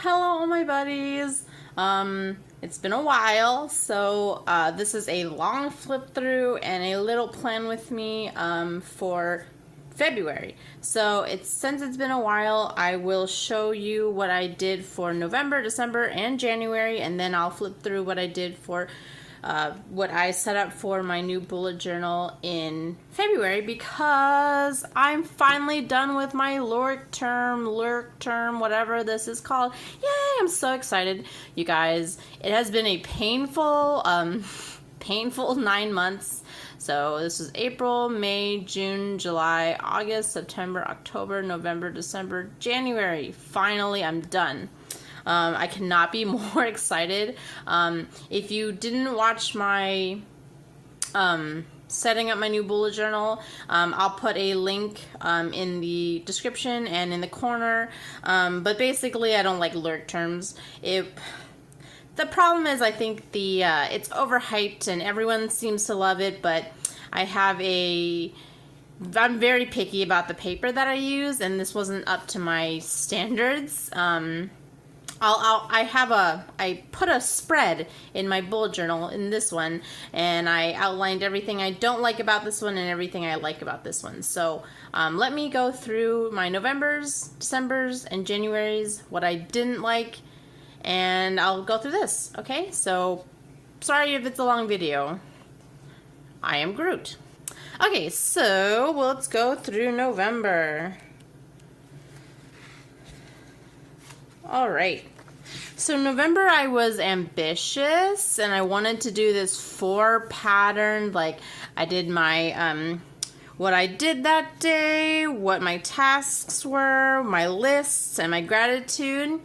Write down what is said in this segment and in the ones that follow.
Hello, all my buddies. It's been a while, so this is a long flip through and a little plan with me for February. So since it's been a while, I will show you what I did for November, December, and January, and then I'll flip through what I did for what I set up for my new bullet journal in February, because I'm finally done with my lurk term, whatever this is called. Yay, I'm so excited, you guys. It has been a painful 9 months. So this is April, May, June, July, August, September, October, November, December, January. Finally, I'm done. I cannot be more excited. If you didn't watch my setting up my new bullet journal, I'll put a link in the description and in the corner. But basically, I don't like lurk terms. The problem is, I think it's overhyped and everyone seems to love it, but I'm very picky about the paper that I use, and this wasn't up to my standards. I put a spread in my bullet journal in this one, and I outlined everything I don't like about this one and everything I like about this one. So let me go through my Novembers, Decembers, and Januaries, what I didn't like, and I'll go through this, okay? So sorry if it's a long video. I am Groot. Okay, so let's go through November. All right. So November, I was ambitious and I wanted to do this 4-pattern. Like, I did my what I did that day, what my tasks were, my lists, and my gratitude.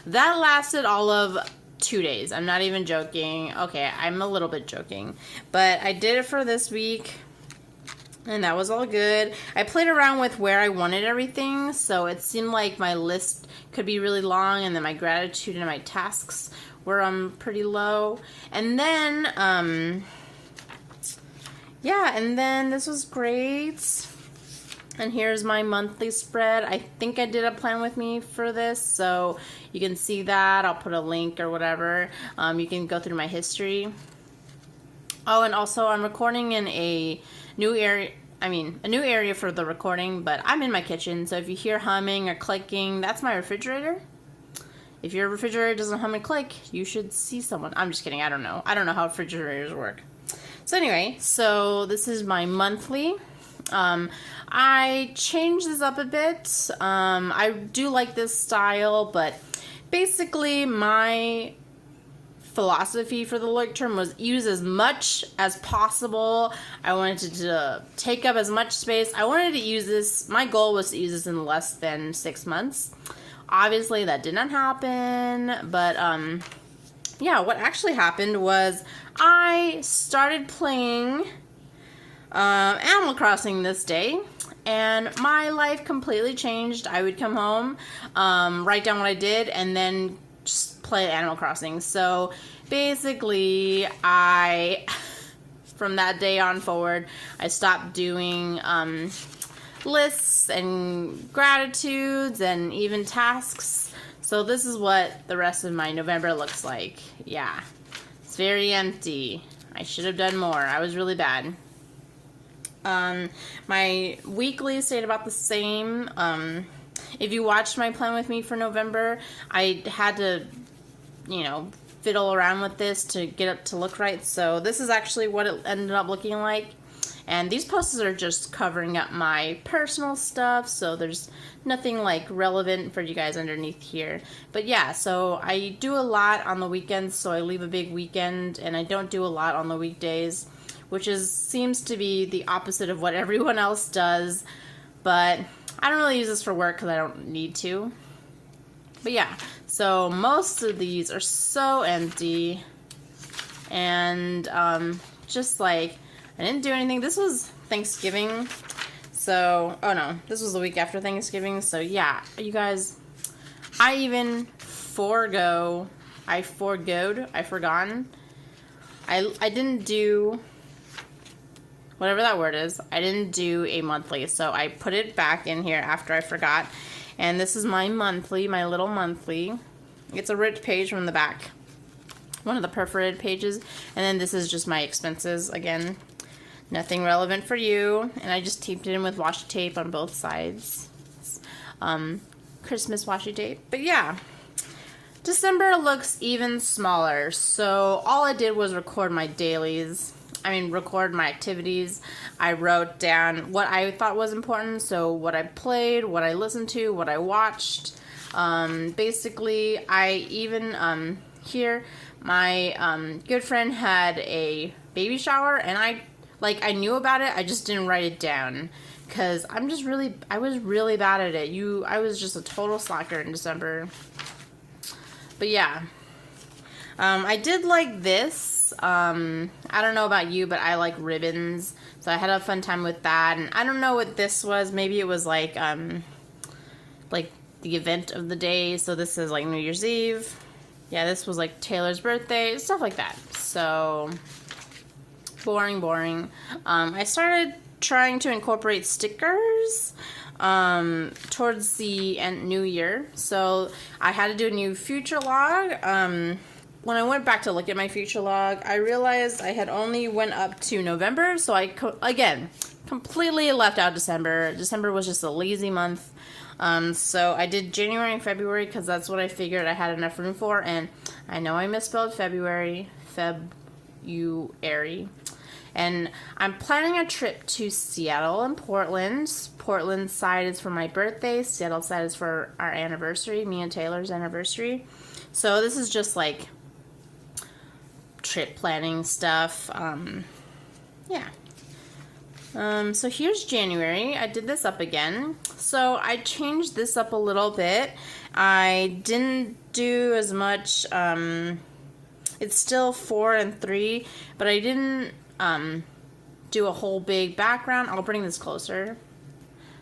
That lasted all of 2 days. I'm not even joking. Okay, I'm a little bit joking, but I did it for this week. And that was all good. I played around with where I wanted everything, so it seemed like my list could be really long, and then my gratitude and my tasks were pretty low. And then, yeah, and then this was great. And here's my monthly spread. I think I did a plan with me for this, so you can see that. I'll put a link or whatever. You can go through my history. Oh, and also I'm recording in a new area for the recording, but I'm in my kitchen, so if you hear humming or clicking, that's my refrigerator. If your refrigerator doesn't hum and click, you should see someone. I'm just kidding. I don't know how refrigerators work. So anyway, so this is my monthly. I changed this up a bit. I do like this style, but basically my philosophy for the lurk term was use as much as possible. I wanted to take up as much space. I wanted to use this. My goal was to use this in less than 6 months. Obviously, that did not happen, but yeah, what actually happened was I started playing Animal Crossing this day, and my life completely changed. I would come home, write down what I did, and then just play Animal Crossing. So basically, from that day on forward, I stopped doing lists and gratitudes and even tasks. So this is what the rest of my November looks like. Yeah, it's very empty. I should have done more. I was really bad. My weekly stayed about the same. If you watched my plan with me for November, I had to, fiddle around with this to get it to look right. So this is actually what it ended up looking like. And these posts are just covering up my personal stuff, so there's nothing like relevant for you guys underneath here. But yeah, so I do a lot on the weekends, so I leave a big weekend, and I don't do a lot on the weekdays, which seems to be the opposite of what everyone else does. But I don't really use this for work because I don't need to. But yeah, so most of these are so empty. And just like, I didn't do anything. This was Thanksgiving. So, oh no, this was the week after Thanksgiving. So yeah, you guys, I forgone. I didn't do whatever that word is. I didn't do a monthly, so I put it back in here after I forgot. And this is my monthly, my little monthly. It's a ripped page from the back. One of the perforated pages. And then this is just my expenses. Again, nothing relevant for you. And I just taped it in with washi tape on both sides. Christmas washi tape. But yeah, December looks even smaller. So all I did was record my dailies. Record my activities. I wrote down what I thought was important. So what I played, what I listened to, what I watched. Basically, I even, here, my good friend had a baby shower, and I knew about it, I just didn't write it down, because I was really bad at it. I was just a total slacker in December. But yeah, I did like this. I don't know about you, but I like ribbons, so I had a fun time with that. And I don't know what this was. Maybe it was like the event of the day. So this is like New Year's Eve. Yeah, this was like Taylor's birthday, stuff like that. So boring. I started trying to incorporate stickers towards the New Year. So I had to do a new future log. When I went back to look at my future log, I realized I had only went up to November. So I, again, completely left out December. December was just a lazy month. So I did January and February because that's what I figured I had enough room for. And I know I misspelled February, Feb-u-ary. And I'm planning a trip to Seattle and Portland. Portland side is for my birthday. Seattle side is for our anniversary, me and Taylor's anniversary. So this is just like trip planning stuff. Yeah. So here's January. I did this up again. So I changed this up a little bit. I didn't do as much. It's still 4 and 3, but I didn't do a whole big background. I'll bring this closer.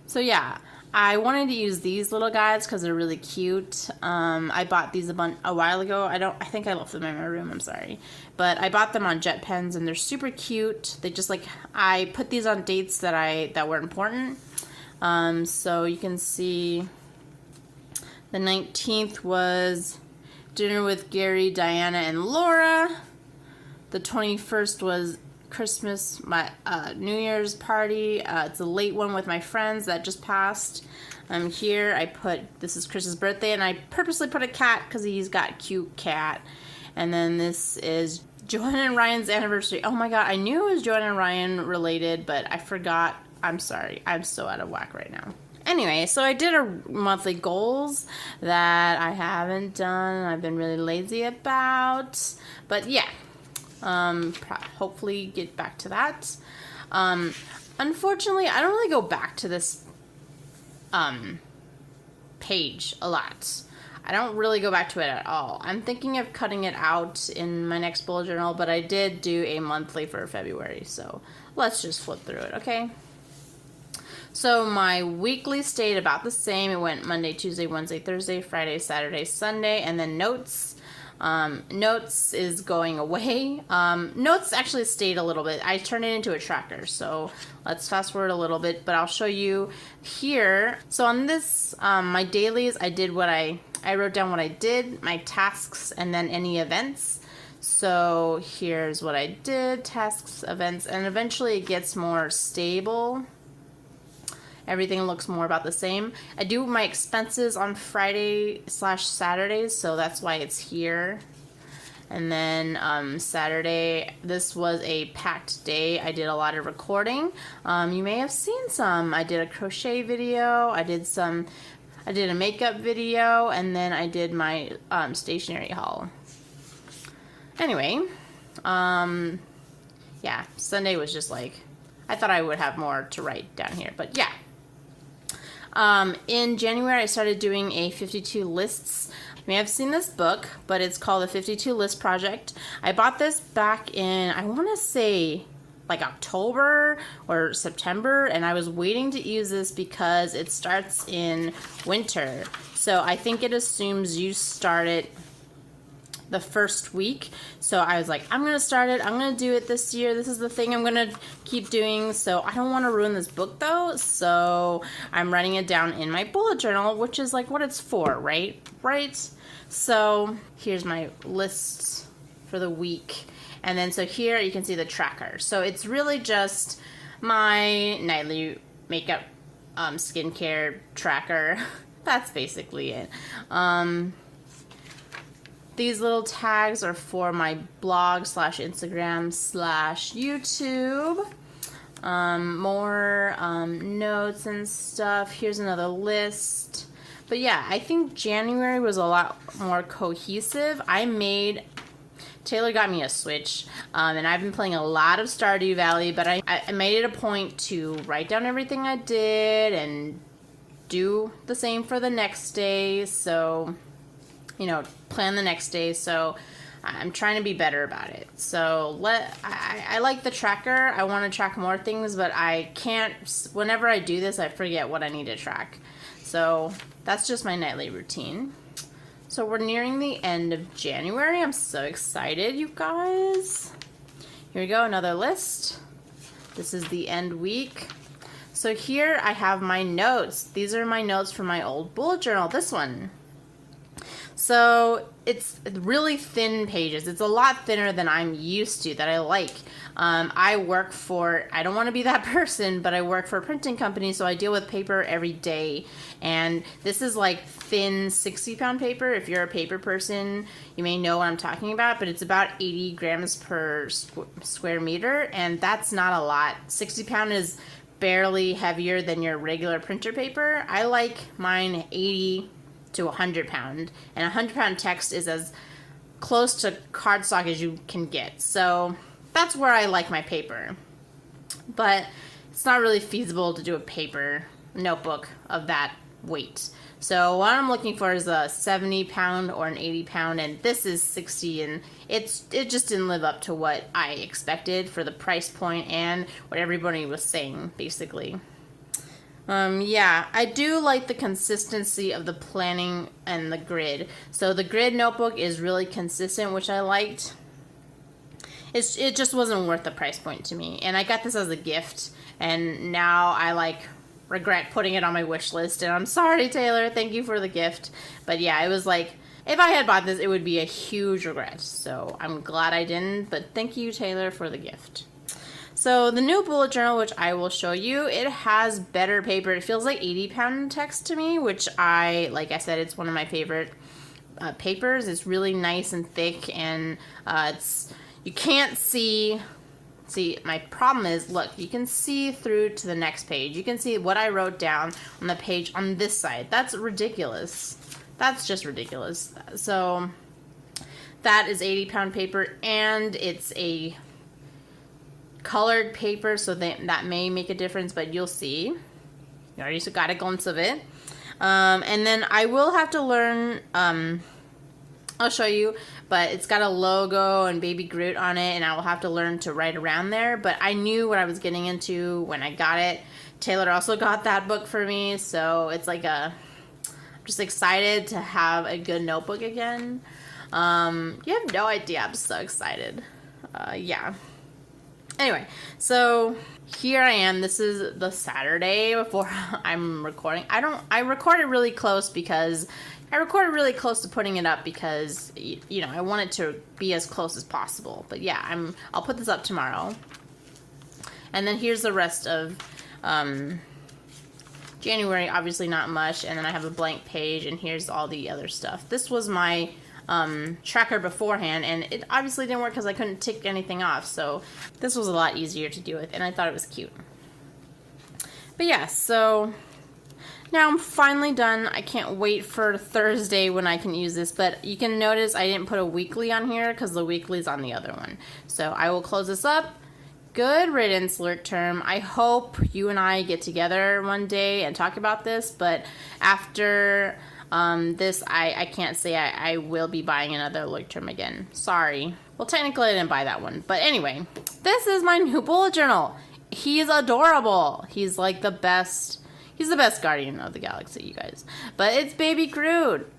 So yeah, I wanted to use these little guys because they're really cute. I bought these a while ago. I think I left them in my room. I'm sorry. But I bought them on jet pens, and they're super cute. They just I put these on dates that were important. So you can see the 19th was dinner with Gary, Diana, and Laura. The 21st was Christmas, my New Year's party. It's a late one with my friends that just passed. Here I put, this is Chris's birthday, and I purposely put a cat because he's got a cute cat. And then this is Joanna and Ryan's anniversary. Oh my god, I knew it was Joanna and Ryan related, but I forgot. I'm sorry. I'm so out of whack right now. Anyway, so I did a monthly goals that I haven't done. I've been really lazy about. But yeah. Hopefully get back to that. Unfortunately, I don't really go back to this page a lot. I don't really go back to it at all. I'm thinking of cutting it out in my next bullet journal, but I did do a monthly for February, so let's just flip through it, okay? So my weekly stayed about the same. It went Monday, Tuesday, Wednesday, Thursday, Friday, Saturday, Sunday, and then notes. Notes is going away. Notes actually stayed a little bit. I turned it into a tracker, so let's fast forward a little bit, but I'll show you here. So on this, my dailies, I wrote down what I did, my tasks, and then any events. So here's what I did, tasks, events, and eventually it gets more stable. Everything looks more about the same. I do my expenses on Friday/Saturdays, so that's why it's here. And then Saturday, this was a packed day. I did a lot of recording. You may have seen some. I did a crochet video. I did a makeup video, and then I did my stationery haul. Anyway, yeah, Sunday was just I thought I would have more to write down here, but yeah. In January, I started doing a 52 lists. You may have seen this book, but it's called the 52 List Project. I bought this back in, I want to say, October or September, and I was waiting to use this because it starts in winter. So I think it assumes you start it the first week. So I was like, I'm going to start it. I'm going to do it this year. This is the thing I'm going to keep doing. So I don't want to ruin this book though. So I'm writing it down in my bullet journal, which is what it's for, right? So here's my lists for the week. And then so here you can see the tracker. So it's really just my nightly makeup skincare tracker. That's basically it. These little tags are for my blog / Instagram / YouTube. More notes and stuff. Here's another list. But yeah, I think January was a lot more cohesive. Taylor got me a Switch, and I've been playing a lot of Stardew Valley, but I made it a point to write down everything I did and do the same for the next day. So, you know, plan the next day. So I'm trying to be better about it. So I like the tracker. I want to track more things, but I can't. Whenever I do this, I forget what I need to track. So that's just my nightly routine. So we're nearing the end of January. I'm so excited, you guys. Here we go, another list. This is the end week. So here I have my notes. These are my notes from my old bullet journal, this one. So it's really thin pages. It's a lot thinner than I'm used to, that I like. I don't want to be that person, but I work for a printing company, so I deal with paper every day. And this is like thin 60-pound paper. If you're a paper person, you may know what I'm talking about, but it's about 80 grams per square meter, and that's not a lot. 60-pound is barely heavier than your regular printer paper. I like mine 80 to 100 pound, and 100 pound text is as close to cardstock as you can get. So that's where I like my paper, but it's not really feasible to do a paper notebook of that weight. So what I'm looking for is a 70 pound or an 80 pound, and this is 60, and it just didn't live up to what I expected for the price point and what everybody was saying, basically. Yeah, I do like the consistency of the planning and the grid. So the grid notebook is really consistent, which I liked. It just wasn't worth the price point to me. And I got this as a gift, and now I regret putting it on my wish list. And I'm sorry, Taylor, thank you for the gift. But yeah, it was like, if I had bought this, it would be a huge regret. So I'm glad I didn't, but thank you, Taylor, for the gift. So the new bullet journal, which I will show you, it has better paper. It feels like 80-pound text to me, which like I said, it's one of my favorite papers. It's really nice and thick, and you can't see, my problem is, look, you can see through to the next page. You can see what I wrote down on the page on this side. That's ridiculous. That's just ridiculous. So that is 80-pound paper, and it's a colored paper, so that may make a difference, but you'll see. You already got a glimpse of it. And then I will have to learn, I'll show you, but it's got a logo and Baby Groot on it, and I will have to learn to write around there, but I knew what I was getting into when I got it. Taylor also got that book for me, so it's like I'm just excited to have a good notebook again. You have no idea, I'm so excited. Yeah. Anyway, so here I am. This is the Saturday before I'm recording. I recorded really close because I recorded really close to putting it up because, you know, I want it to be as close as possible. But yeah, I'll put this up tomorrow. And then here's the rest of January. Obviously not much. And then I have a blank page, and here's all the other stuff. This was my tracker beforehand, and it obviously didn't work because I couldn't tick anything off, so this was a lot easier to do with, and I thought it was cute. But yeah, so now I'm finally done. I can't wait for Thursday when I can use this, but you can notice I didn't put a weekly on here because the weekly's on the other one. So I will close this up. Good riddance, Lurk Term. I hope you and I get together one day and talk about this, but after this, I can't say I will be buying another Lurk Term again. Sorry. Well, technically I didn't buy that one. But anyway, this is my new bullet journal. He's adorable. He's like the best. He's the best guardian of the galaxy, you guys. But it's Baby Groot.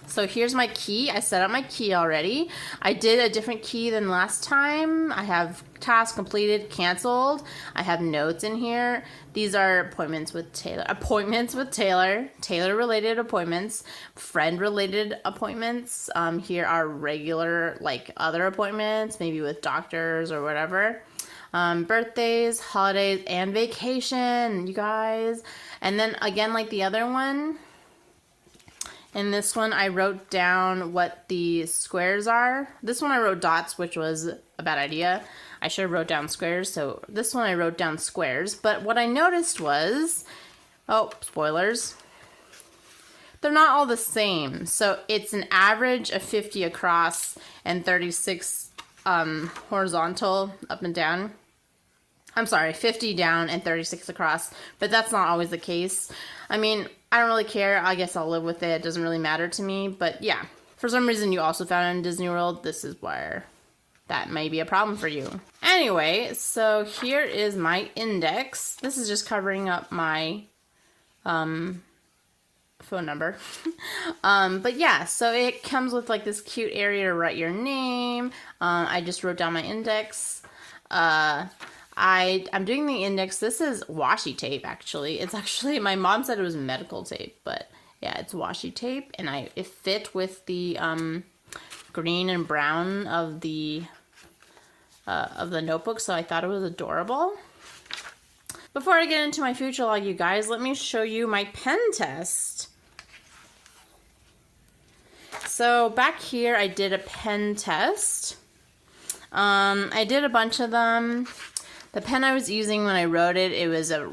So here's my key. I set up my key already. I did a different key than last time. I have task completed, canceled. I have notes in here. These are appointments with Taylor. Taylor-related appointments, friend-related appointments. Here are regular, like, other appointments, maybe with doctors or whatever. Birthdays, holidays, and vacation, you guys. And then, again, like the other one, in this one, I wrote down what the squares are. This one I wrote dots, which was a bad idea. I should have wrote down squares. So this one I wrote down squares. But what I noticed was, oh, spoilers, they're not all the same. So it's an average of 50 across and 36 horizontal up and down. I'm sorry, 50 down and 36 across, but that's not always the case. I mean, I don't really care. I guess I'll live with it. It doesn't really matter to me, but yeah. For some reason, you also found it in Disney World. This is where that may be a problem for you. Anyway, so here is my index. This is just covering up my phone number. But yeah, so it comes with like this cute area to write your name. I just wrote down my index. I'm doing the index. This is washi tape, actually. It's actually, my mom said it was medical tape, but yeah, it's washi tape, and it fit with the green and brown of the notebook, so I thought it was adorable. Before I get into my future log, you guys, let me show you my pen test. So back here, I did a pen test. I did a bunch of them. The pen I was using when I wrote it, it was a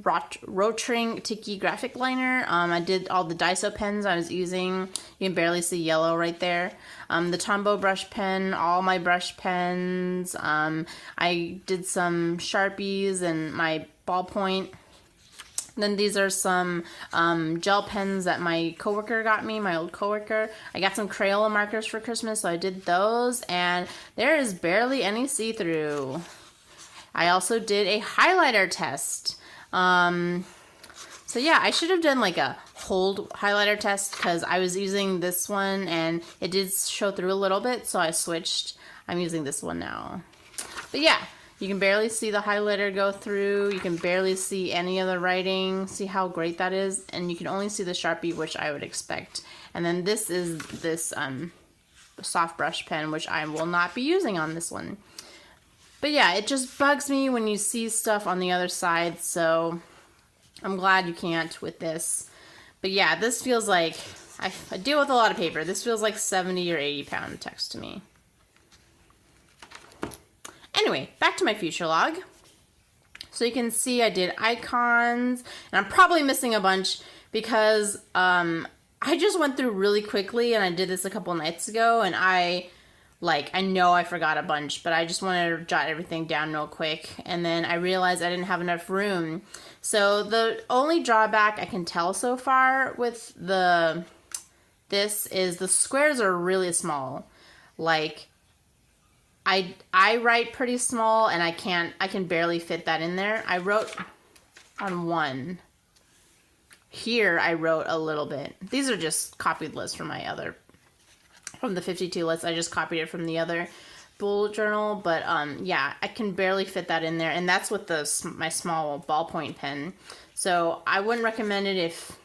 Rotring Tiki graphic liner. I did all the Daiso pens I was using. You can barely see yellow right there. The Tombow brush pen, all my brush pens. I did some Sharpies and my ballpoint. Then these are some gel pens that my coworker got me, my old coworker. I got some Crayola markers for Christmas, so I did those, and there is barely any see-through. I also did a highlighter test. So yeah, I should have done like a hold highlighter test because I was using this one and it did show through a little bit, so I switched. I'm using this one now. But yeah, you can barely see the highlighter go through. You can barely see any of the writing. See how great that is? And you can only see the Sharpie, which I would expect. And then this is this soft brush pen, which I will not be using on this one. But yeah, it just bugs me when you see stuff on the other side, so I'm glad you can't with this. But yeah, this feels like, I deal with a lot of paper. This feels like 70 or 80 pound text to me. Anyway, back to my future log. So you can see I did icons, and I'm probably missing a bunch because I just went through really quickly, and I did this a couple nights ago, and I know I forgot a bunch, but I just wanted to jot everything down real quick. And then I realized I didn't have enough room. So the only drawback I can tell so far with this is the squares are really small. Like, I write pretty small, and I can barely fit that in there. I wrote on one. Here I wrote a little bit. These are just copied lists from from the 52 list. I just copied it from the other bullet journal, but yeah, I can barely fit that in there, and that's with my small ballpoint pen. So I wouldn't recommend it if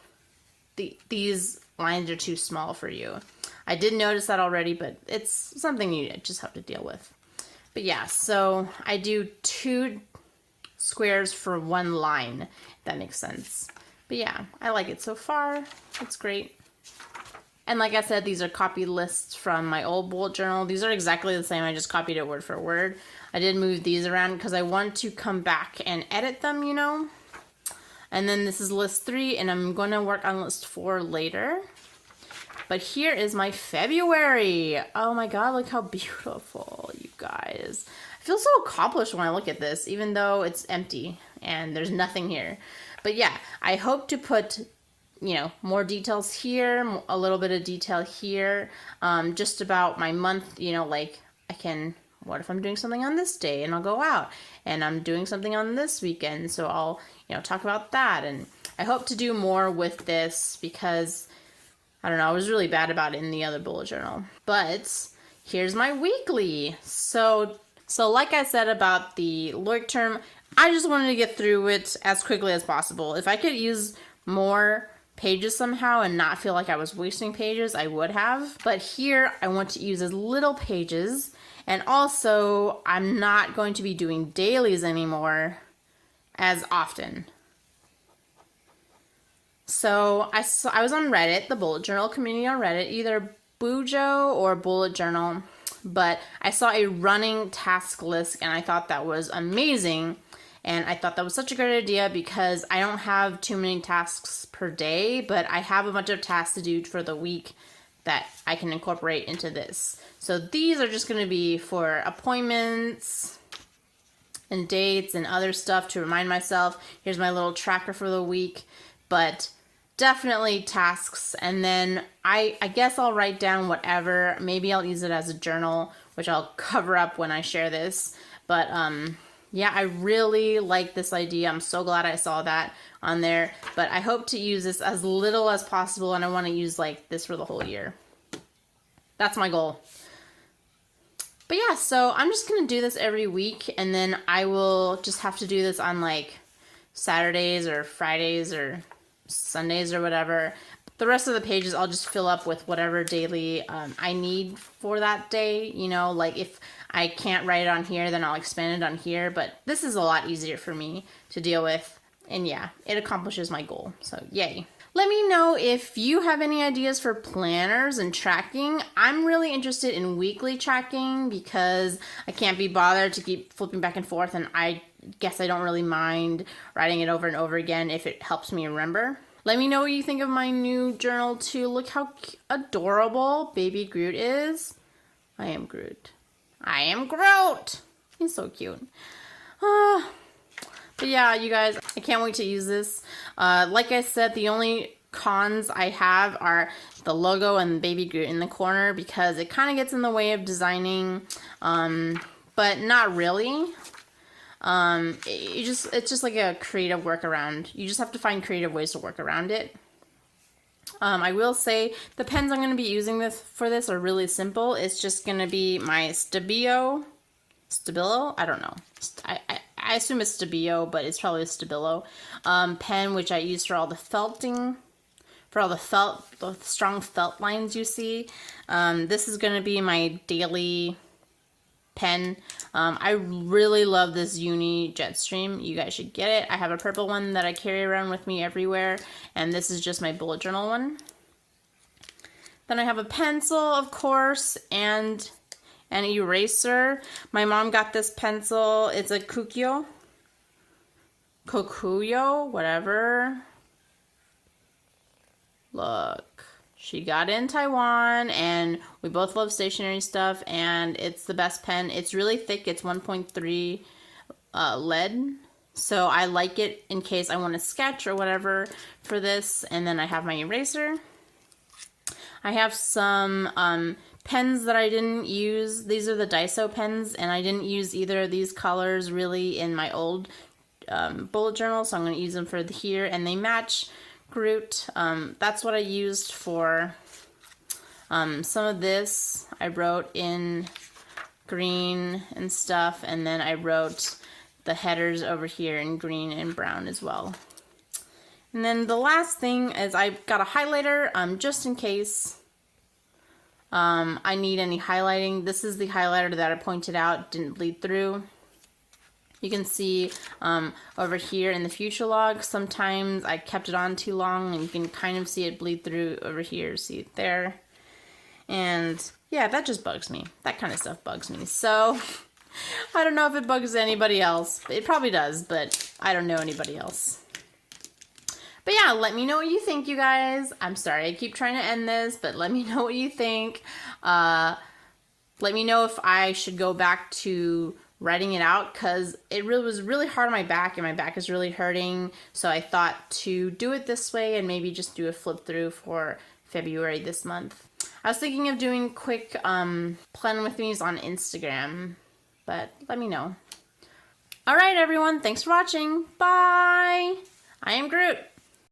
these lines are too small for you. I did notice that already, but it's something you just have to deal with. But yeah, so I do 2 squares for 1 line, if that makes sense. But yeah, I like it so far. It's great. And like I said, these are copied lists from my old bullet journal. These are exactly the same. I just copied it word for word. I did move these around because I want to come back and edit them, you know. And then this is list 3, and I'm going to work on list 4 later. But here is my February. Oh my god, look how beautiful, you guys. I feel so accomplished when I look at this, even though it's empty and there's nothing here. But yeah, I hope to put, you know, more details here, a little bit of detail here, just about my month, you know, like what if I'm doing something on this day and I'll go out, and I'm doing something on this weekend, so I'll, you know, talk about that. And I hope to do more with this because I don't know, I was really bad about it in the other bullet journal. But here's my weekly. So like I said about the LOIC term, I just wanted to get through it as quickly as possible. If I could use more pages somehow and not feel like I was wasting pages, I would have. But here I want to use as little pages, and also I'm not going to be doing dailies anymore as often. So I was on Reddit, the bullet journal community on Reddit, either BuJo or bullet journal, but I saw a running task list and I thought that was amazing. And I thought that was such a great idea because I don't have too many tasks per day, but I have a bunch of tasks to do for the week that I can incorporate into this. So these are just going to be for appointments and dates and other stuff to remind myself. Here's my little tracker for the week, but definitely tasks. And then I guess I'll write down whatever. Maybe I'll use it as a journal, which I'll cover up when I share this. But yeah, I really like this idea. I'm so glad I saw that on there. But I hope to use this as little as possible, and I want to use like this for the whole year. That's my goal. But yeah, so I'm just going to do this every week, and then I will just have to do this on like Saturdays or Fridays or Sundays or whatever. The rest of the pages I'll just fill up with whatever daily I need for that day. You know, like if I can't write it on here, then I'll expand it on here. But this is a lot easier for me to deal with. And yeah, it accomplishes my goal. So yay. Let me know if you have any ideas for planners and tracking. I'm really interested in weekly tracking because I can't be bothered to keep flipping back and forth, and I guess I don't really mind writing it over and over again if it helps me remember. Let me know what you think of my new journal too. Look how adorable baby Groot is. I am Groot. I am Groot. He's so cute. But yeah, you guys, I can't wait to use this. Like I said, the only cons I have are the logo and Baby Groot in the corner because it kind of gets in the way of designing, but not really. It's just like a creative workaround. You just have to find creative ways to work around it. I will say the pens I'm going to be using for this are really simple. It's just going to be my Stabilo. I don't know. I assume it's Stabilo, but it's probably a Stabilo pen, which I use for all the felting, for all the strong felt lines you see. This is going to be my daily pen. I really love this Uni Jetstream. You guys should get it. I have a purple one that I carry around with me everywhere, and this is just my bullet journal one. Then I have a pencil, of course, and an eraser. My mom got this pencil. It's a Kokuyo, whatever. Look, she got it in Taiwan, and we both love stationery stuff, and it's the best pen. It's really thick. It's 1.3 lead, so I like it in case I want to sketch or whatever for this. And then I have my eraser. I have some pens that I didn't use. These are the Daiso pens, and I didn't use either of these colors really in my old bullet journal, so I'm going to use them for here, and they match Groot. That's what I used for some of this. I wrote in green and stuff, and then I wrote the headers over here in green and brown as well. And then the last thing is I got a highlighter just in case I need any highlighting. This is the highlighter that I pointed out didn't bleed through. You can see over here in the future log, sometimes I kept it on too long, and you can kind of see it bleed through over here. See it there? And yeah, that just bugs me. That kind of stuff bugs me. So I don't know if it bugs anybody else. It probably does, but I don't know anybody else. But yeah, let me know what you think, you guys. I'm sorry I keep trying to end this, but let me know what you think. Let me know if I should go back to writing it out, because it was really hard on my back, and my back is really hurting. So I thought to do it this way and maybe just do a flip through for February this month. I was thinking of doing quick plan with me's on Instagram, but let me know. All right, everyone. Thanks for watching. Bye. I am Groot.